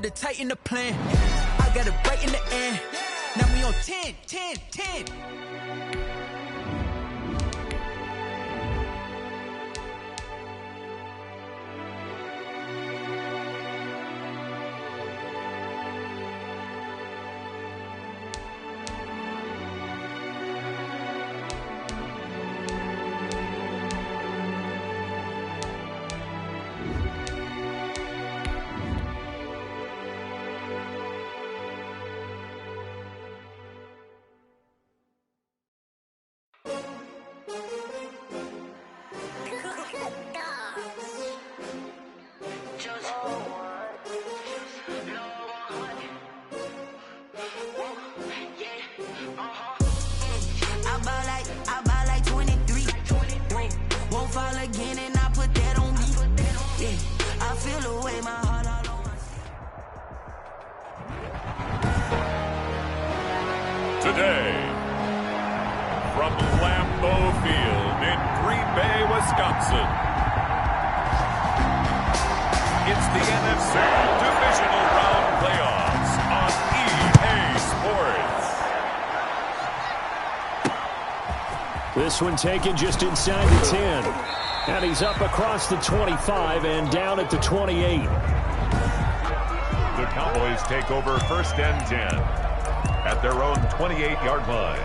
had to tighten the plan. I got it right in the end. Now we on 10, 10, 10. Today, from Lambeau Field in Green Bay, Wisconsin, it's the NFC Divisional Round Playoffs on EA Sports. This one taken just inside the 10. And he's up across the 25 and down at the 28. The Cowboys take over 1st and 10. At their own 28-yard line.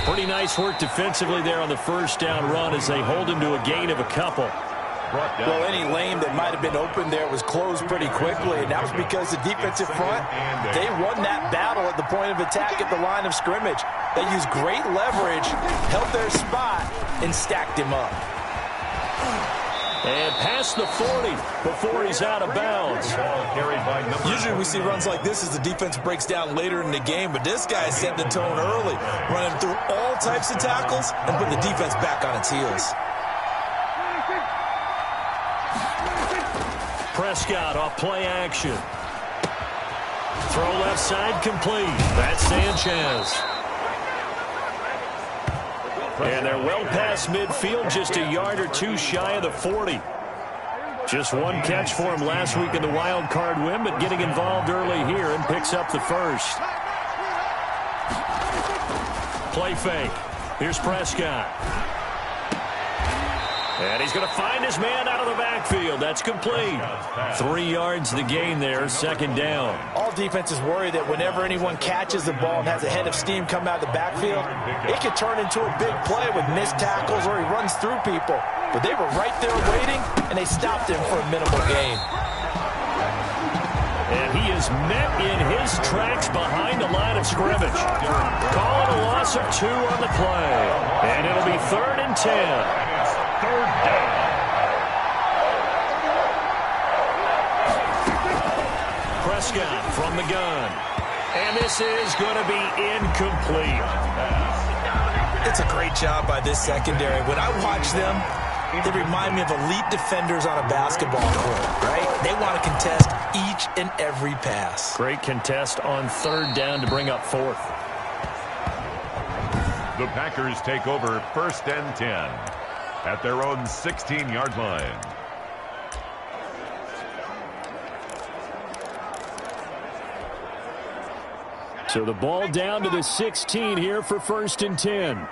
Pretty nice work defensively there on the 1st down run as they hold him to a gain of a couple. Well, any lane that might have been open there was closed pretty quickly, and that was because the defensive front, they won that battle at the point of attack at the line of scrimmage. They used great leverage, held their spot, and stacked him up. And past the 40 before he's out of bounds. Usually we see runs like this as the defense breaks down later in the game, but this guy set the tone early, running through all types of tackles and put the defense back on its heels. Prescott off play action. Throw left side complete. That's Sanchez. And they're well past midfield, just a yard or two shy of the 40. Just one catch for him last week in the wild card win, but getting involved early here and picks up the first. Play fake. Here's Prescott. And he's going to find his man out of the backfield. That's complete. 3 yards the gain there, 2nd down. All defenses worry that whenever anyone catches the ball and has a head of steam come out of the backfield, it could turn into a big play with missed tackles or he runs through people. But they were right there waiting, and they stopped him for a minimal gain. And he is met in his tracks behind the line of scrimmage. Call it a loss of 2 on the play. And it'll be 3rd and 10. 3rd down. Prescott from the gun. And this is going to be incomplete. It's a great job by this secondary. When I watch them, they remind me of elite defenders on a basketball court, right? They want to contest each and every pass. Great contest on 3rd down to bring up 4th. The Packers take over 1st and 10 at their own 16-yard line. So the ball down to the 16 here for 1st and 10.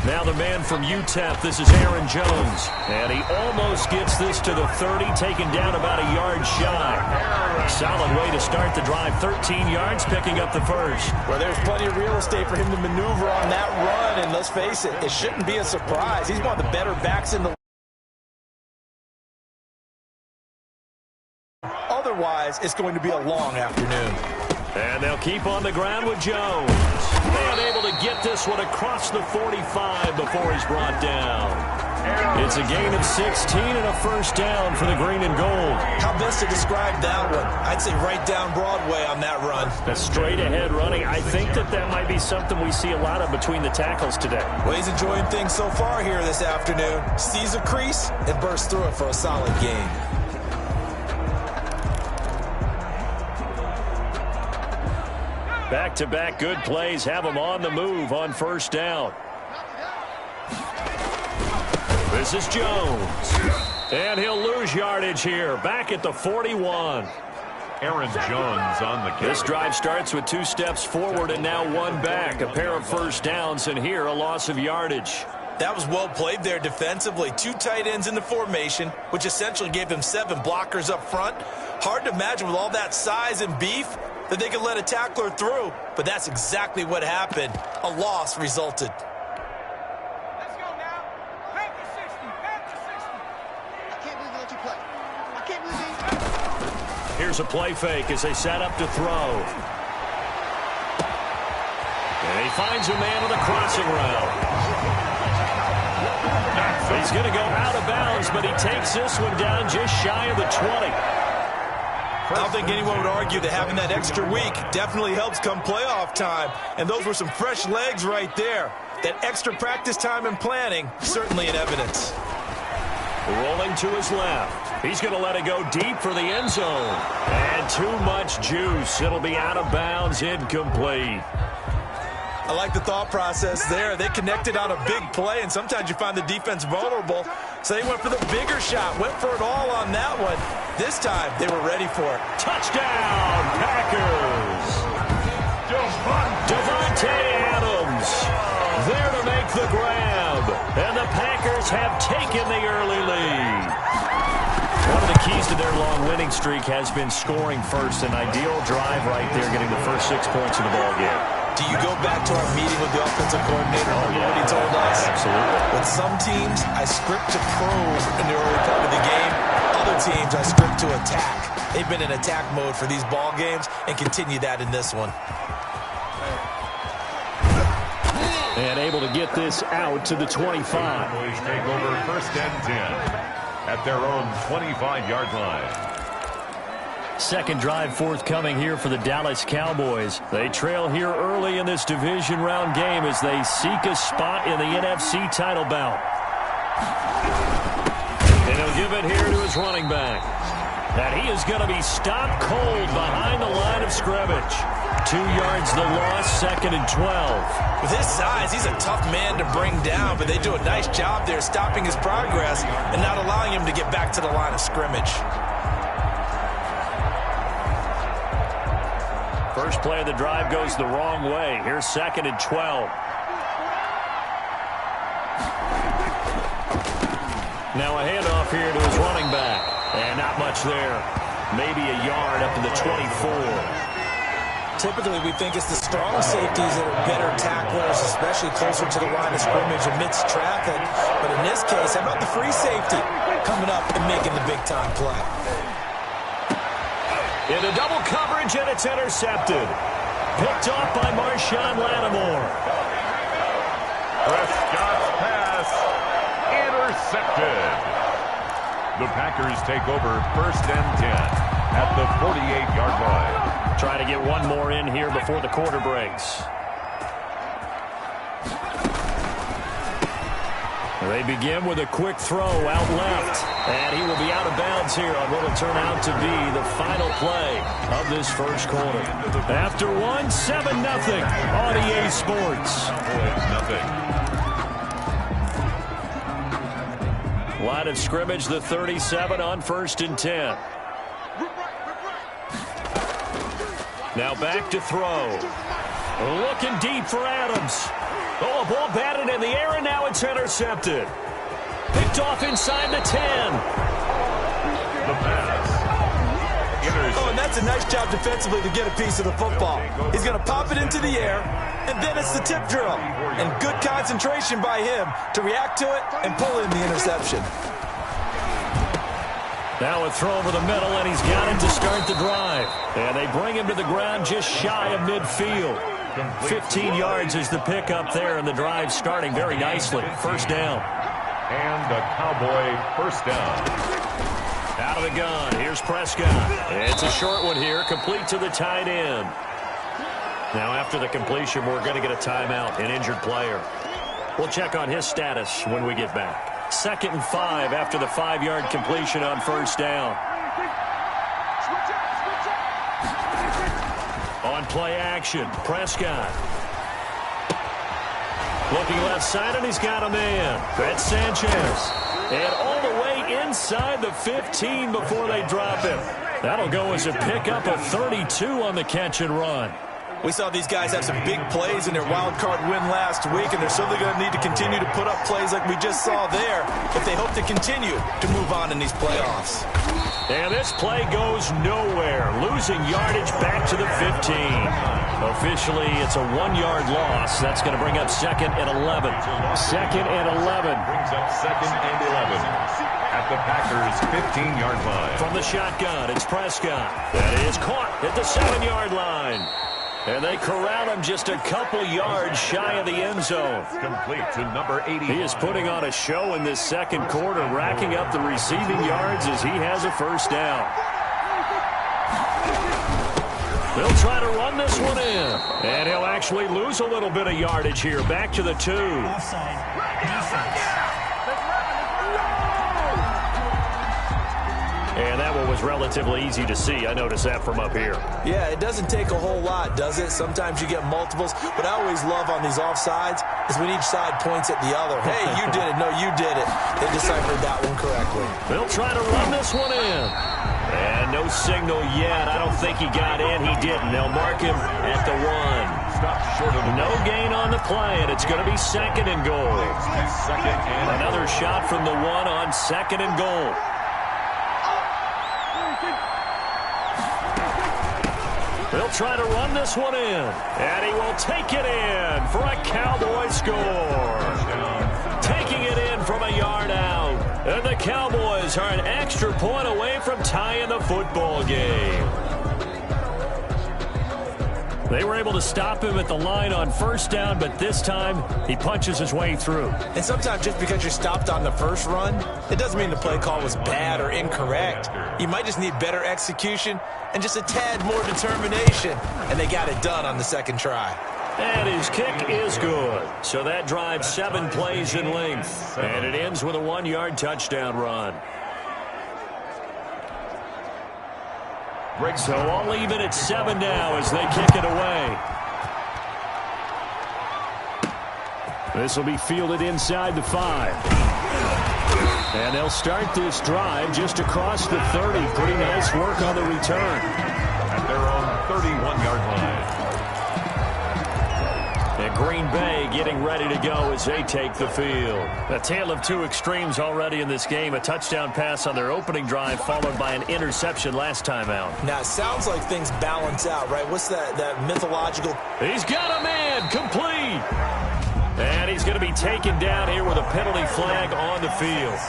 Now the man from UTEP, this is Aaron Jones. And he almost gets this to the 30, taken down about a yard shy. Solid way to start the drive, 13 yards, picking up the first. Well, there's plenty of real estate for him to maneuver on that run, and let's face it, it shouldn't be a surprise. He's one of the better backs in the league. Otherwise, it's going to be a long afternoon. And they'll keep on the ground with Jones. And able to get this one across the 45 before he's brought down. It's a gain of 16 and a 1st down for the green and gold. How best to describe that one? I'd say right down Broadway on that run. A straight ahead running. I think that might be something we see a lot of between the tackles today. Well, he's enjoying things so far here this afternoon. Sees a crease and bursts through it for a solid gain. Back-to-back good plays have him on the move on first down. This is Jones. And he'll lose yardage here. Back at the 41. Aaron Jones on the kick. This drive starts with 2 steps forward and now 1 back. A pair of first downs, and here a loss of yardage. That was well played there defensively. 2 tight ends in the formation, which essentially gave them 7 blockers up front. Hard to imagine with all that size and beef that they could let a tackler through, but that's exactly what happened. A loss resulted. Let's go now. Back to 60. Back to 60. I can't believe they let you play. I can't believe they... Here's a play fake as they set up to throw. And he finds a man on the crossing route. He's going to go out of bounds, but he takes this one down just shy of the 20. I don't think anyone would argue that having that extra week definitely helps come playoff time. And those were some fresh legs right there. That extra practice time and planning, certainly in evidence. Rolling to his left. He's going to let it go deep for the end zone. And too much juice. It'll be out of bounds, incomplete. I like the thought process there. They connected on a big play, and sometimes you find the defense vulnerable. So they went for the bigger shot, went for it all on that one. This time, they were ready for it. Touchdown, Packers! Devontae Adams there to make the grab. And the Packers have taken the early lead. One of the keys to their long winning streak has been scoring first. An ideal drive right there, getting the first 6 points in the ball game. Do you go back to our meeting with the offensive coordinator? Remember what he told us? Absolutely. With some teams, I script to probe in the early part of the game. Other teams, I script to attack. They've been in attack mode for these ball games and continue that in this one. And able to get this out to the 25. Cowboys take over first and 10 at their own 25-yard line. Second drive forthcoming here for the Dallas Cowboys. They trail here early in this division round game as they seek a spot in the NFC title bout. And he'll give it here to his running back. And he is going to be stopped cold behind the line of scrimmage. 2 yards the loss, 2nd and 12. With his size, he's a tough man to bring down, but they do a nice job there stopping his progress and not allowing him to get back to the line of scrimmage. First play of the drive goes the wrong way. Here's 2nd and 12. Now a handoff here to his running back. And not much there. Maybe a yard up to the 24. Typically, we think it's the strong safeties that are better tacklers, especially closer to the line of scrimmage amidst traffic. But in this case, how about the free safety coming up and making the big-time play? Into double coverage, and it's intercepted. Picked off by Marshawn Lattimore. Prescott's pass intercepted. The Packers take over first and 10 at the 48-yard line. Try to get one more in here before the quarter breaks. They begin with a quick throw out left. And he will be out of bounds here on what will turn out to be the final play of this first quarter. After one, 7-0 on EA Sports. Line of scrimmage, the 37 on 1st and 10. Now back to throw. Looking deep for Adams. Oh, a ball batted in the air, and now it's intercepted. Picked off inside the 10. The pass. Oh, and that's a nice job defensively to get a piece of the football. He's going to pop it into the air, and then it's the tip drill. And good concentration by him to react to it and pull in the interception. Now a throw over the middle, and he's got it to start the drive. And they bring him to the ground just shy of midfield. 15 yards is the pickup there, and the drive starting very nicely. First down. And a Cowboy first down. Out of the gun, here's Prescott. It's a short one here, complete to the tight end. Now after the completion, we're going to get a timeout, an injured player. We'll check on his status when we get back. 2nd and 5 after the 5-yard completion on first down. On play action, Prescott. Looking left side, and he's got a man. That's Sanchez. And all the way inside the 15 before they drop him. That'll go as a pickup of 32 on the catch and run. We saw these guys have some big plays in their wild card win last week, and they're certainly going to need to continue to put up plays like we just saw there if they hope to continue to move on in these playoffs. And this play goes nowhere, losing yardage back to the 15. Officially, it's a 1-yard loss. That's going to bring up 2nd and 11. 2nd and 11. Brings up 2nd and 11 at the Packers' 15-yard line. From the shotgun, it's Prescott. That is caught at the 7-yard line. And they corral him just a couple yards shy of the end zone. Complete to number 80. He is putting on a show in this second quarter, racking up the receiving yards as he has a first down. They'll try to run this one in. And he'll actually lose a little bit of yardage here. Back to the 2. Offside. Defense. And that one was relatively easy to see. I noticed that from up here. Yeah, it doesn't take a whole lot, does it? Sometimes you get multiples. What I always love on these offsides is when each side points at the other. Hey, you did it. No, you did it. They deciphered that one correctly. They'll try to run this one in. And no signal yet. I don't think he got in. He didn't. They'll mark him at the 1. Stop short of the No gain on the play, and it's going to be 2nd and goal. Another shot from the 1 on 2nd and goal. They'll try to run this one in. And he will take it in for a Cowboy score. Taking it in from a yard out. And the Cowboys are an extra point away from tying the football game. They were able to stop him at the line on first down, but this time he punches his way through. And sometimes just because you're stopped on the first run, it doesn't mean the play call was bad or incorrect. You might just need better execution and just a tad more determination. And they got it done on the second try. And his kick is good. So that drives 7 plays in length. And it ends with a 1-yard touchdown run. So I'll leave it at 7 now as they kick it away. This will be fielded inside the 5. And they'll start this drive just across the 30. Pretty nice work on the return. At their own 31-yard line. And Green Bay getting ready to go as they take the field. A tale of 2 extremes already in this game. A touchdown pass on their opening drive followed by an interception last time out. Now, it sounds like things balance out, right? What's that mythological? He's got a man complete. And he's going to be taken down here with a penalty flag on the field.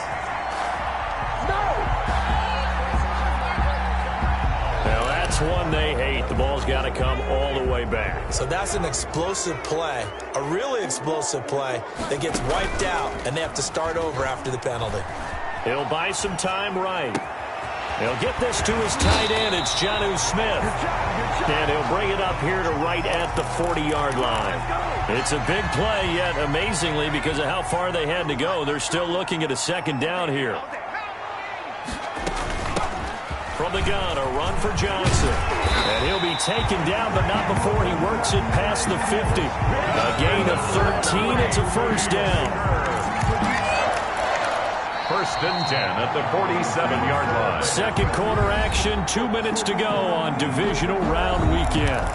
Now, that's one they hate. The ball's got to come all the way back. So that's an explosive play, a really explosive play that gets wiped out, and they have to start over after the penalty. He'll buy some time right. He'll get this to his tight end. It's Jonnu Smith. And he'll bring it up here to right at the 40-yard line. It's a big play, yet amazingly, because of how far they had to go, they're still looking at a second down here. From the gun, a run for Johnson. And he'll be taken down, but not before he works it past the 50. A gain of 13. It's a first down. 1st and 10 at the 47-yard line. Second quarter action, 2 minutes to go on Divisional Round Weekend.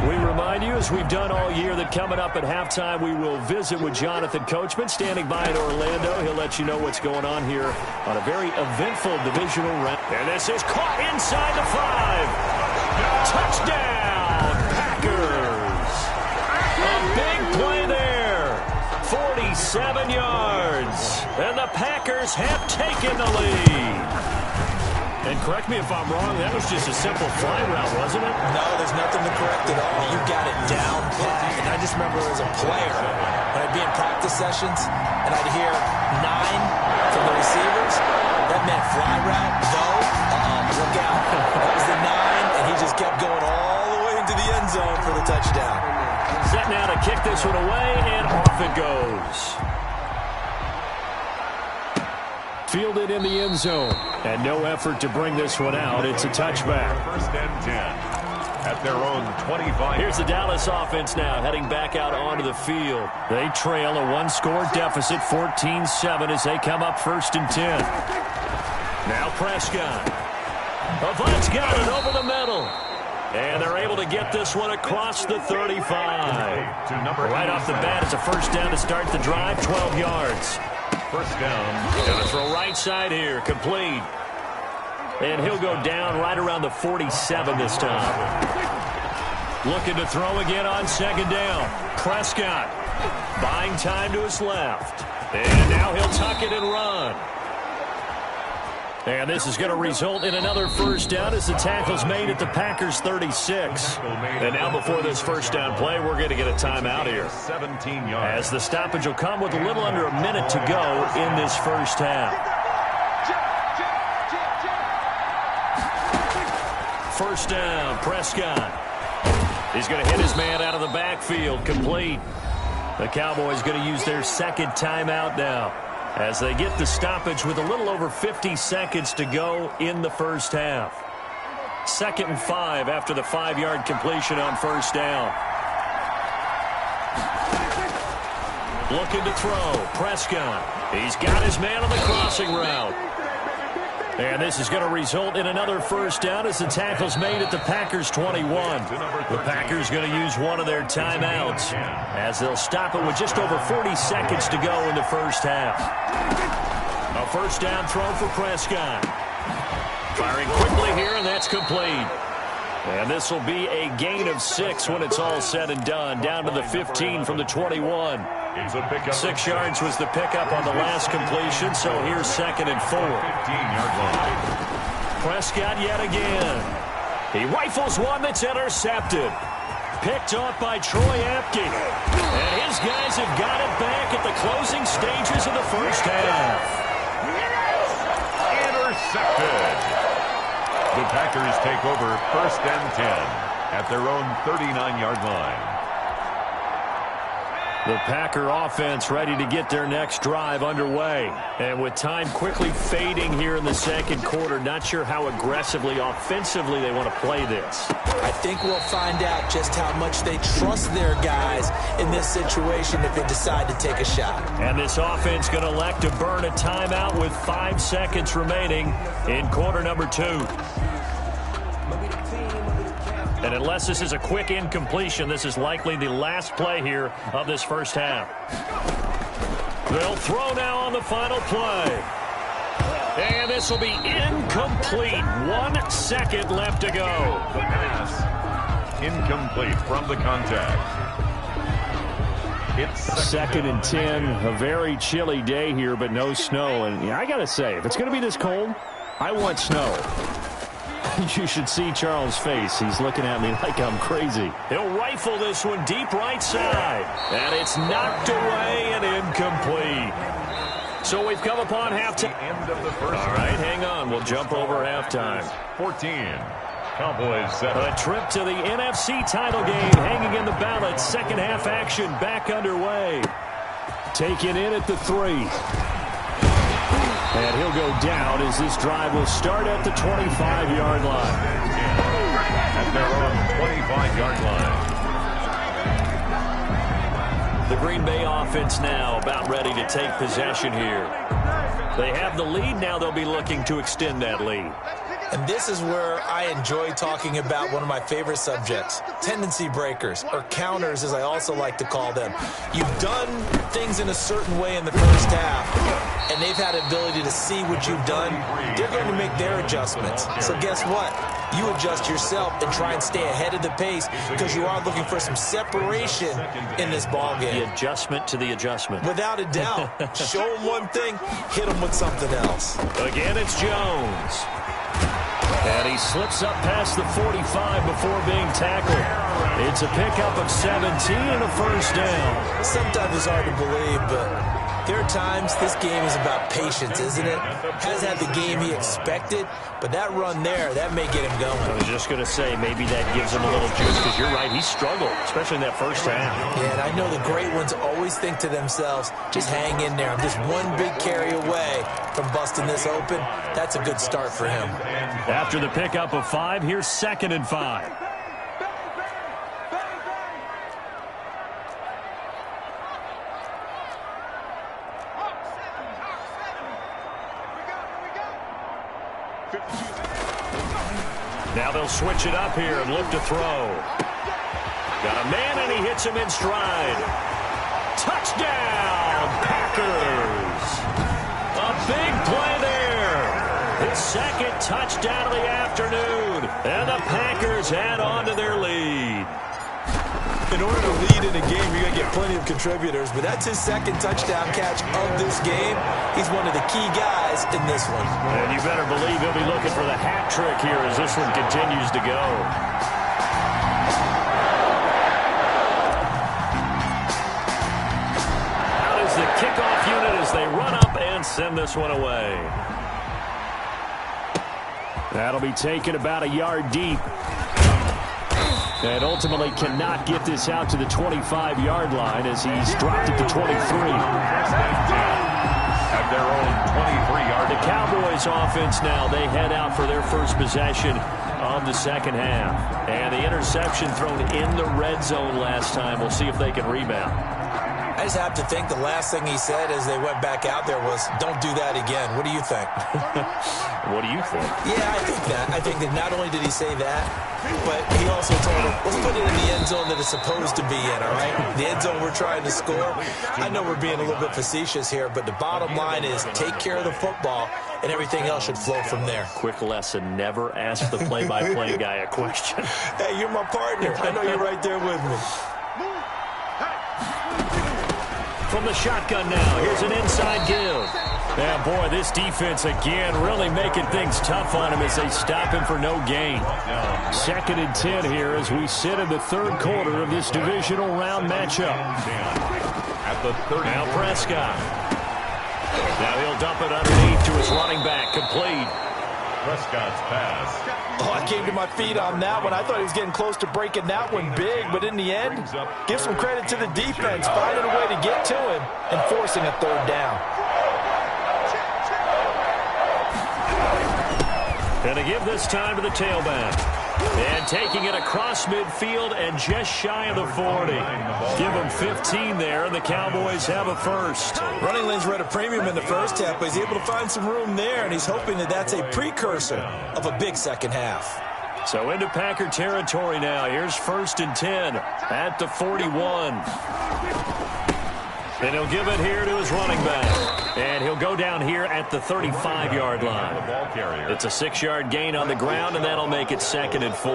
We remind you, as we've done all year, that coming up at halftime, we will visit with Jonathan Coachman, standing by in Orlando. He'll let you know what's going on here on a very eventful Divisional round. And this is caught inside the 5. Touchdown, Packers. A big play there. 47 yards. And the Packers have taken the lead. And correct me if I'm wrong, that was just a simple fly route, wasn't it? No, there's nothing to correct at all. You got it down pat. And I just remember as a player, when I'd be in practice sessions, and I'd hear 9 from the receivers, that meant fly route, go, look out. That was the 9, and he just kept going all the way into the end zone for the touchdown. Set now to kick this one away, and off it goes. fielded in the end zone. And no effort to bring this one out. It's a touchback. First and 10 at their own 25. Here's the Dallas offense now heading back out onto the field. They trail a one-score deficit, 14-7, as they come up first and 10. Now Prescott. Avant's got it over the middle. And they're able to get this one across the 35. Right off the bat, it's a first down to start the drive, 12 yards. First down. Going to throw right side here, complete. And he'll go down right around the 47 this time. Looking to throw again on second down. Prescott buying time to his left. And now he'll tuck it and run. And this is going to result in another first down as the tackle's made at the Packers 36. And now before this first down play, we're going to get a timeout here. 17 yards. As the stoppage will come with a little under a minute to go in this first half. First down, Prescott. He's going to hit his man out of the backfield, complete. The Cowboys going to use their second timeout now, as they get the stoppage with a little over 50 seconds to go in the first half. 2nd and 5 after the 5-yard completion on first down. Looking to throw. Prescott. He's got his man on the crossing route. And this is going to result in another first down as the tackle's made at the Packers 21. The Packers going to use one of their timeouts as they'll stop it with just over 40 seconds to go in the first half. A first down throw for Prescott. Firing quickly here, and that's complete. And this will be a gain of 6 when it's all said and done, down to the 15 from the 21. 6 yards was the pickup on the last completion, so here's 2nd and 4. 15-yard line. Prescott yet again. He rifles one that's intercepted. Picked off by Troy Apke. And his guys have got it back at the closing stages of the first half. Intercepted. The Packers take over first and 10 at their own 39-yard line. The Packer offense ready to get their next drive underway. And with time quickly fading here in the second quarter, not sure how aggressively, offensively they want to play this. I think we'll find out just how much they trust their guys in this situation if they decide to take a shot. And this offense going to elect to burn a timeout with 5 seconds remaining in quarter number 2. And unless this is a quick incompletion, this is likely the last play here of this first half. They'll throw now on the final play. And this will be incomplete. 1 second left to go. The pass incomplete from the contact. It's 2nd and 10. A very chilly day here, but no snow. And yeah, I got to say, if it's going to be this cold, I want snow. You should see Charles' face. He's looking at me like I'm crazy. He'll rifle this one deep right side. And it's knocked away and incomplete. So we've come upon halftime. End of the first. All right, hang on. We'll jump over halftime. 14. Cowboys 7. A trip to the NFC title game hanging in the balance. Second half action back underway. Taken in at the 3. And he'll go down as this drive will start at the 25-yard line. At their own 25-yard line. The Green Bay offense now about ready to take possession here. They have the lead. Now they'll be looking to extend that lead. And this is where I enjoy talking about one of my favorite subjects, tendency breakers, or counters as I also like to call them. You've done things in a certain way in the first half, and they've had the ability to see what you've done. They're going to make their adjustments. So guess what? You adjust yourself and try and stay ahead of the pace because you are looking for some separation in this ballgame. The adjustment to the adjustment. Without a doubt. Show them one thing, hit them with something else. Again, it's Jones. And he slips up past the 45 before being tackled. It's a pickup of 17 and a first down. Sometimes it's hard to believe, but There are times this game is about patience, isn't it? Hasn't had the game he expected, but that run there, that may get him going. I was just going to say, maybe that gives him a little juice, because you're right, he struggled, especially in that first half. Yeah, and I know the great ones always think to themselves, just hang in there. I'm just one big carry away from busting this open. That's a good start for him. After the pickup of 5, here's 2nd and 5. Now they'll switch it up here and look to throw. Got a man, and he hits him in stride. Touchdown, Packers. A big play there. His 2nd touchdown of the afternoon. And the Packers add on to their lead. In order to lead in a game, you're going to get plenty of contributors, but that's his 2nd touchdown catch of this game. He's one of the key guys in this one. And you better believe he'll be looking for the hat trick here as this one continues to go. Out is the kickoff unit as they run up and send this one away. That'll be taken about a yard deep. And ultimately cannot get this out to the 25-yard line as he's dropped it to 23. At their own 23-yard line. The Cowboys offense now, they head out for their first possession of the second half. And the interception thrown in the red zone last time. We'll see if they can rebound. I just have to think the last thing he said as they went back out there was, don't do that again. What do you think? What do you think? Yeah, I think that. I think that not only did he say that, but he also told him, let's put it in the end zone that it's supposed to be in, all right? The end zone we're trying to score. I know we're being a little bit facetious here, but the bottom line is take care of the football, and everything else should flow from there. Quick lesson, never ask the play-by-play guy a question. Hey, you're my partner. I know you're right there with me. From the shotgun now, here's an inside give. Yeah, boy, this defense again really making things tough on him as they stop him for no gain. 2nd and 10 here as we sit in the 3rd quarter of this divisional round matchup. At the 30. Now Prescott. Now he'll dump it underneath to his running back, complete. Prescott's pass. Oh, I came to my feet on that one. I thought he was getting close to breaking that one big, but in the end, give some credit to the defense, finding a way to get to him and forcing a 3rd down. And to give this time to the tailback. And taking it across midfield and just shy of the 40. Give him 15 there, and the Cowboys have a first. Running lanes were at a premium in the first half, but he's able to find some room there, and he's hoping that that's a precursor of a big second half. So into Packer territory now. Here's 1st and 10 at the 41. And he'll give it here to his running back. And he'll go down here at the 35-yard line. It's a 6-yard gain on the ground, and that'll make it 2nd and 4.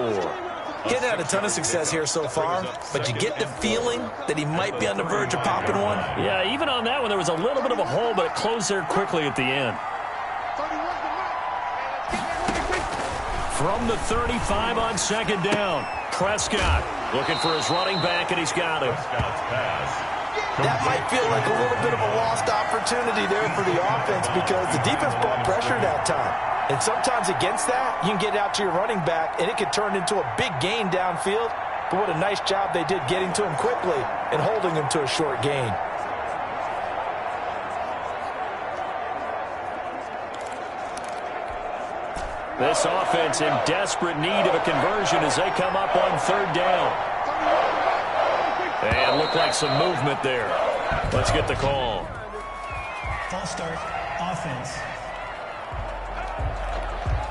Getting had a ton of success here so far, but you get the feeling that he might be on the verge of popping one. Yeah, even on that one, there was a little bit of a hole, but it closed there quickly at the end. From the 35 on 2nd down, Prescott looking for his running back, and he's got him. Prescott's pass. That might feel like a little bit of a lost opportunity there for the offense because the defense brought pressure that time. And sometimes against that, you can get out to your running back, and it can turn into a big gain downfield. But what a nice job they did getting to him quickly and holding him to a short gain. This offense in desperate need of a conversion as they come up on 3rd down. And look like some movement there. Let's get the call. False start, offense.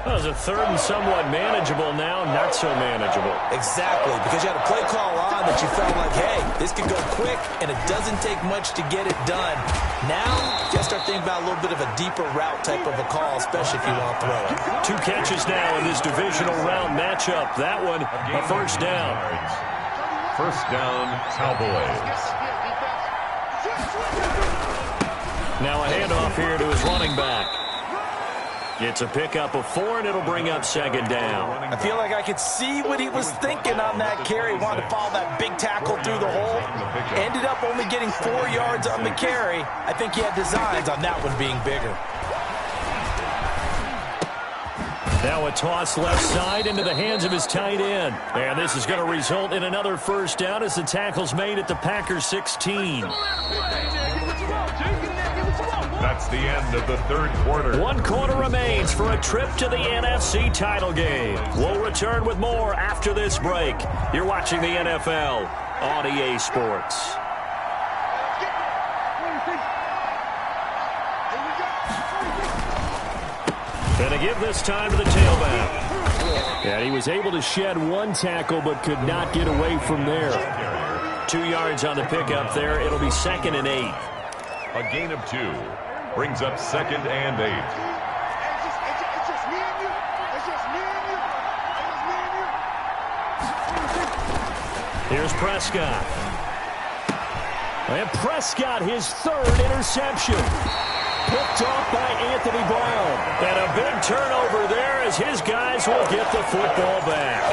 Well, it's a 3rd and somewhat manageable now, not so manageable. Exactly, because you had a play call on that you felt like, hey, this could go quick, and it doesn't take much to get it done. Now, you got to start thinking about a little bit of a deeper route type of a call, especially if you want to throw it. 2 catches now in this divisional round matchup. That one, a 1st down. 1st down, Cowboys. Now a handoff here to his running back. It's a pickup of 4, and it'll bring up second down. I feel like I could see what he was thinking on that carry. He wanted to follow that big tackle through the hole. Ended up only getting 4 yards on the carry. I think he had designs on that one being bigger. Now a toss left side into the hands of his tight end. And this is going to result in another first down as the tackle's made at the Packers 16. That's the end of the third quarter. 1 quarter remains for a trip to the NFC title game. We'll return with more after this break. You're watching the NFL on EA Sports. And to give this time to the tailback. And he was able to shed 1 tackle but could not get away from there. 2 yards on the pickup there. It'll be 2nd and 8. A gain of 2 brings up 2nd and 8. It's just me and you. It's just me and you. It's just me and you. Here's Prescott. And Prescott, his 3rd interception. Picked off by Anthony Brown. And a big turnover there as his guys will get the football back.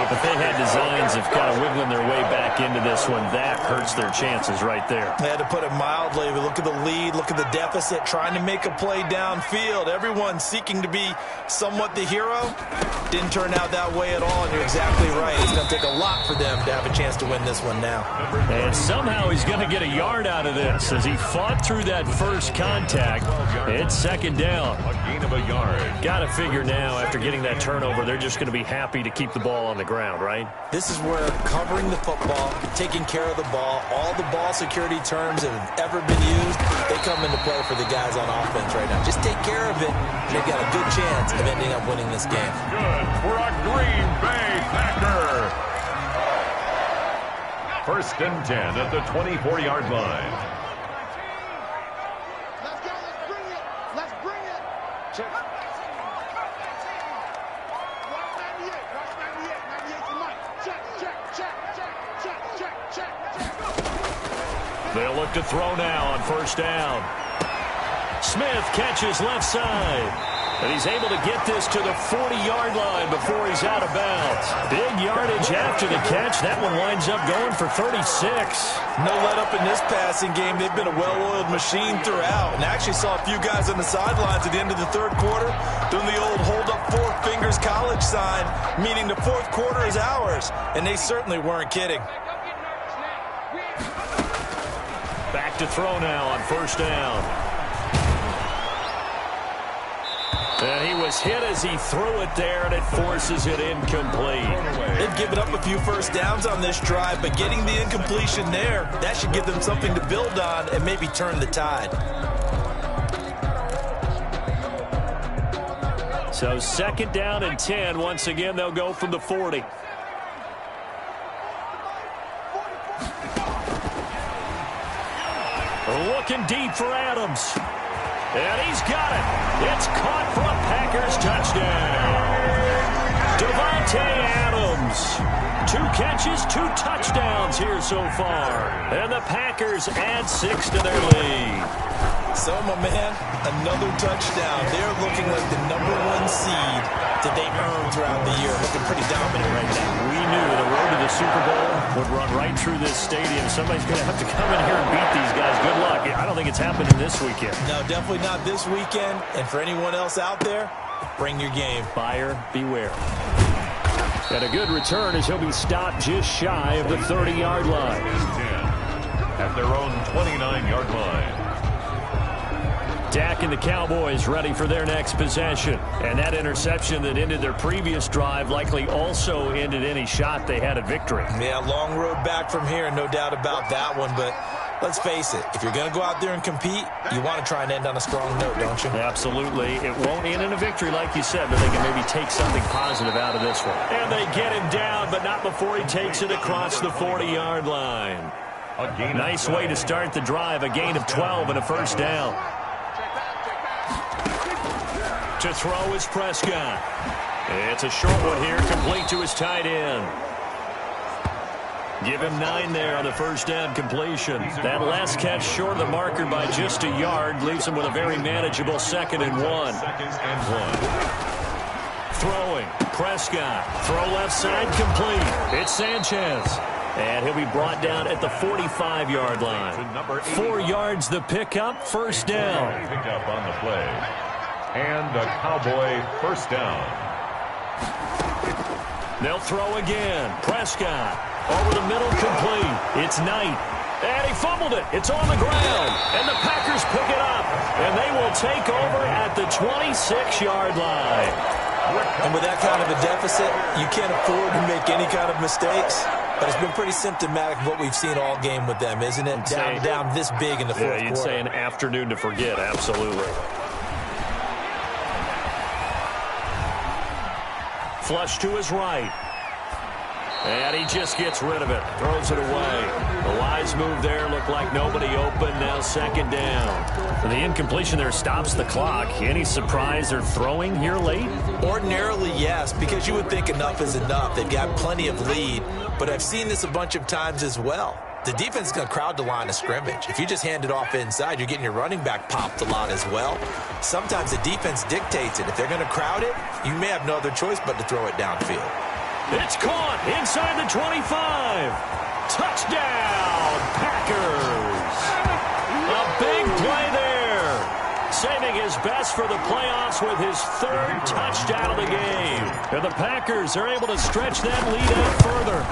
But they had designs of kind of wiggling their way back into this one. That hurts their chances right there. They had to put it mildly. Look at the lead. Look at the deficit. Trying to make a play downfield. Everyone seeking to be somewhat the hero. Didn't turn out that way at all, and you're exactly right. It's going to take a lot for them to have a chance to win this one now. And somehow he's going to get a yard out of this as he fought through that first contact. It's 2nd down. A gain of a yard. Got to figure now, after getting that turnover, they're just going to be happy to keep the ball on the ground, right? This is where covering the football, taking care of the ball, all the ball security terms that have ever been used, they come into play for the guys on offense right now. Just take care of it, and they've got a good chance of ending up winning this game. Good for a Green Bay Packer. 1st and 10 at the 24-yard line. Let's go. Let's bring it. Let's bring it. Check. Watch 98. Watch 98. 98 to Mike. Check. They'll look to throw now on 1st down. Smith catches left side. And he's able to get this to the 40-yard line before he's out of bounds. Big yardage after the catch. That one winds up going for 36. No let up in this passing game. They've been a well-oiled machine throughout. And I actually saw a few guys on the sidelines at the end of the 3rd quarter doing the old hold up 4 fingers college sign, meaning the 4th quarter is ours. And they certainly weren't kidding. Back to throw now on 1st down. And he was hit as he threw it there, and it forces it incomplete. They've given up a few first downs on this drive, but getting the incompletion there, that should give them something to build on and maybe turn the tide. So 2nd down and 10. Once again, they'll go from the 40. Looking deep for Adams. And he's got it. It's caught for a Packers touchdown. Davante Adams. 2 catches, 2 touchdowns here so far. And the Packers add 6 to their lead. So, my man, another touchdown. They're looking like the #1 seed that they earned throughout the year. Looking pretty dominant right now. We knew the road to the Super Bowl would run right through this stadium. Somebody's going to have to come in here and beat these guys. Good luck. I don't think it's happening this weekend. No, definitely not this weekend. And for anyone else out there, bring your game. Buyer beware. And a good return as he'll be stopped just shy of the 30-yard line. 10 at their own 29-yard line. Dak and the Cowboys ready for their next possession. And that interception that ended their previous drive likely also ended any shot they had at victory. Yeah, long road back from here, no doubt about that one. But let's face it, if you're going to go out there and compete, you want to try and end on a strong note, don't you? Absolutely. It won't end in a victory like you said, but they can maybe take something positive out of this one. And they get him down, but not before he takes it across the 40-yard line. Nice way to start the drive, a gain of 12 and a first down. To throw is Prescott. It's a short one here, complete to his tight end. Give him 9 there on the first down completion. That last catch short of the marker by just a yard leaves him with a very manageable 2nd and 1. Throwing. Prescott. Throw left side complete. It's Sanchez. And he'll be brought down at the 45-yard line. 4 yards the pickup, first down. Pickup on the play. And a Cowboy first down. They'll throw again. Prescott. Over the middle, complete. It's Knight. And he fumbled it. It's on the ground. And the Packers pick it up. And they will take over at the 26-yard line. And with that kind of a deficit, you can't afford to make any kind of mistakes. But it's been pretty symptomatic of what we've seen all game with them, isn't it? Down this big in the fourth quarter. You'd say an afternoon to forget, absolutely. Flush to his right. And he just gets rid of it. Throws it away. The wise move there. Looked like nobody open. Now 2nd down. The incompletion there stops the clock. Any surprise they're throwing here late? Ordinarily, yes, because you would think enough is enough. They've got plenty of lead. But I've seen this a bunch of times as well. The defense is going to crowd the line of scrimmage. If you just hand it off inside, you're getting your running back popped a lot as well. Sometimes the defense dictates it. If they're going to crowd it, you may have no other choice but to throw it downfield. It's caught inside the 25. Touchdown, Packers. A big play there. Saving his best for the playoffs with his 3rd touchdown of the game. And the Packers are able to stretch that lead out further.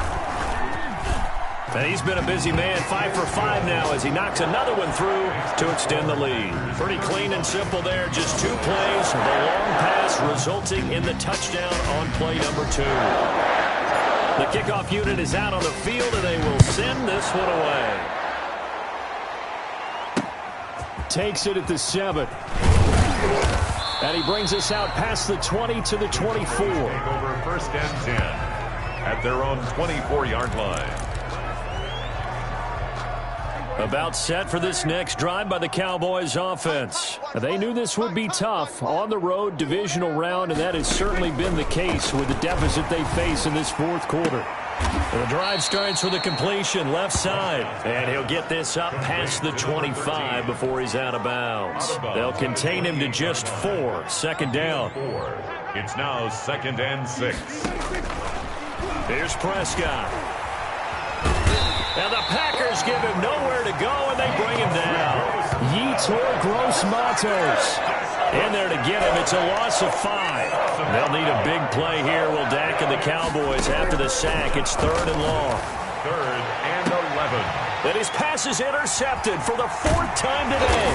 And he's been a busy man, 5 for 5 now as he knocks another one through to extend the lead. Pretty clean and simple there, just 2 plays. The long pass resulting in the touchdown on play number 2. The kickoff unit is out on the field, and they will send this one away. Takes it at the 7. And he brings us out past the 20 to the 24. Take over 1st and 10 at their own 24-yard line. About set for this next drive by the Cowboys offense. They knew this would be tough on the road divisional round, and that has certainly been the case with the deficit they face in this 4th quarter. The drive starts with a completion left side, and he'll get this up past the 25 before he's out of bounds. They'll contain him to just 4, 2nd down. It's now 2nd and 6. Here's Prescott. And the Packers give him nowhere to go, and they bring him down. Yetur Gross-Matos in there to get him. It's a loss of 5. They'll need a big play here. Will Dak and the Cowboys after the sack. It's 3rd and long. 3rd and 11. And his pass is intercepted for the 4th time today.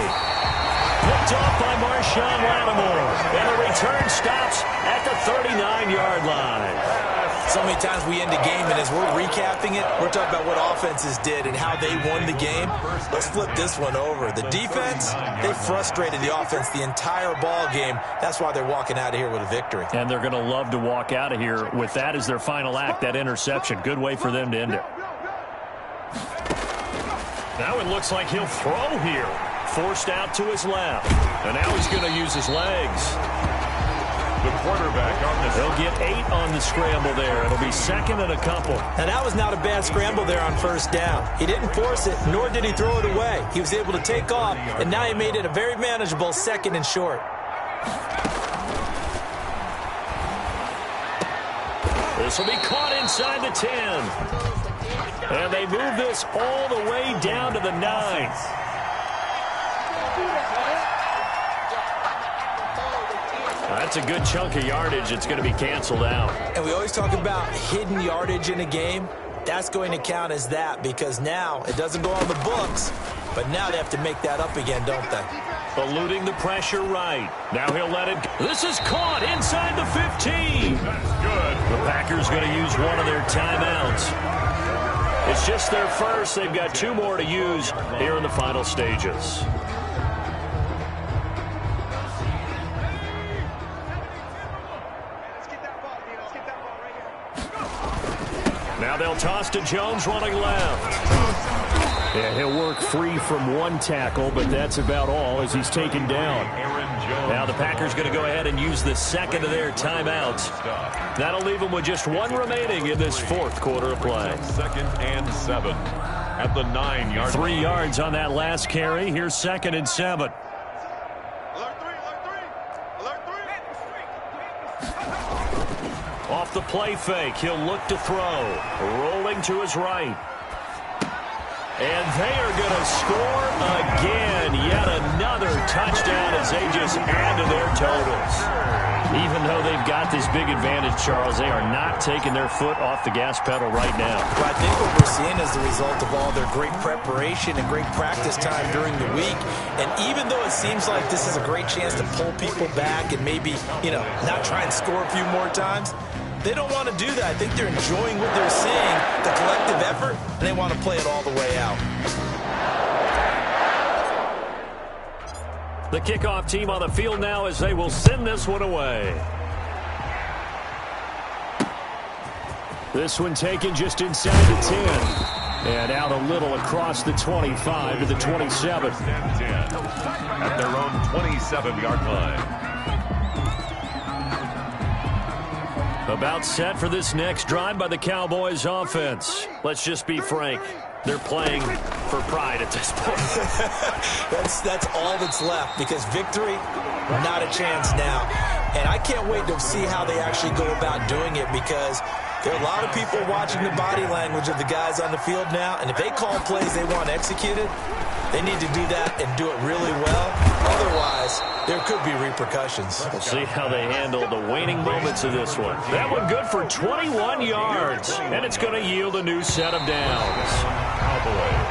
Picked off by Marshawn Lattimore. And the return stops at the 39-yard line. So many times we end a game, and as we're recapping it, we're talking about what offenses did and how they won the game. Let's flip this one over. The defense, they frustrated the offense the entire ball game. That's why they're walking out of here with a victory. And they're going to love to walk out of here with that as their final act, that interception. Good way for them to end it. Now it looks like he'll throw here. Forced out to his left. And now he's going to use his legs. The quarterback on the... They'll get 8 on the scramble there. It'll be 2nd and a couple. Now, that was not a bad scramble there on 1st down. He didn't force it, nor did he throw it away. He was able to take off, and now he made it a very manageable 2nd and short. This will be caught inside the 10. And they move this all the way down to the 9. That's a good chunk of yardage. It's going to be canceled out. And we always talk about hidden yardage in a game. That's going to count as that because now it doesn't go on the books, but now they have to make that up again, don't they? Eluding the pressure right. Now he'll let it. This is caught inside the 15. That's good. The Packers going to use one of their timeouts. It's just their first. They've got 2 more to use here in the final stages. Now they'll toss to Jones running left. Yeah, he'll work free from one tackle, but that's about all as he's taken down. Now the Packers going to go ahead and use the second of their timeouts. That'll leave them with just one remaining in this fourth quarter of play. 2nd and 7 at the 9-yard line. 3 yards on that last carry. Here's 2nd and 7. Off the play fake, he'll look to throw. Rolling to his right. And they are going to score again. Yet another touchdown as they just add to their totals. Even though they've got this big advantage, Charles, they are not taking their foot off the gas pedal right now. Well, I think what we're seeing is the result of all their great preparation and great practice time during the week. And even though it seems like this is a great chance to pull people back and maybe, not try and score a few more times, they don't want to do that. I think they're enjoying what they're seeing, the collective effort, and they want to play it all the way out. The kickoff team on the field now as they will send this one away. This one taken just inside the 10. And out a little across the 25 to the 27. At their own 27-yard line. About set for this next drive by the Cowboys offense. Let's just be frank. They're playing for pride at this point. That's all that's left because victory, not a chance now. And I can't wait to see how they actually go about doing it because there are a lot of people watching the body language of the guys on the field now. And if they call plays they want executed, they need to do that and do it really well. Otherwise, there could be repercussions. We'll see how they handle the waning moments of this one. That one good for 21 yards. And it's going to yield a new set of downs. Cowboys.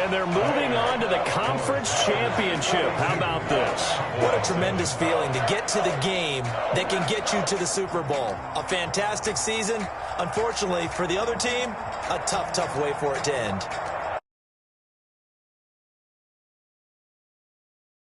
And they're moving on to the conference championship. How about this? What a tremendous feeling to get to the game that can get you to the Super Bowl. A fantastic season. Unfortunately, for the other team, a tough, tough way for it to end.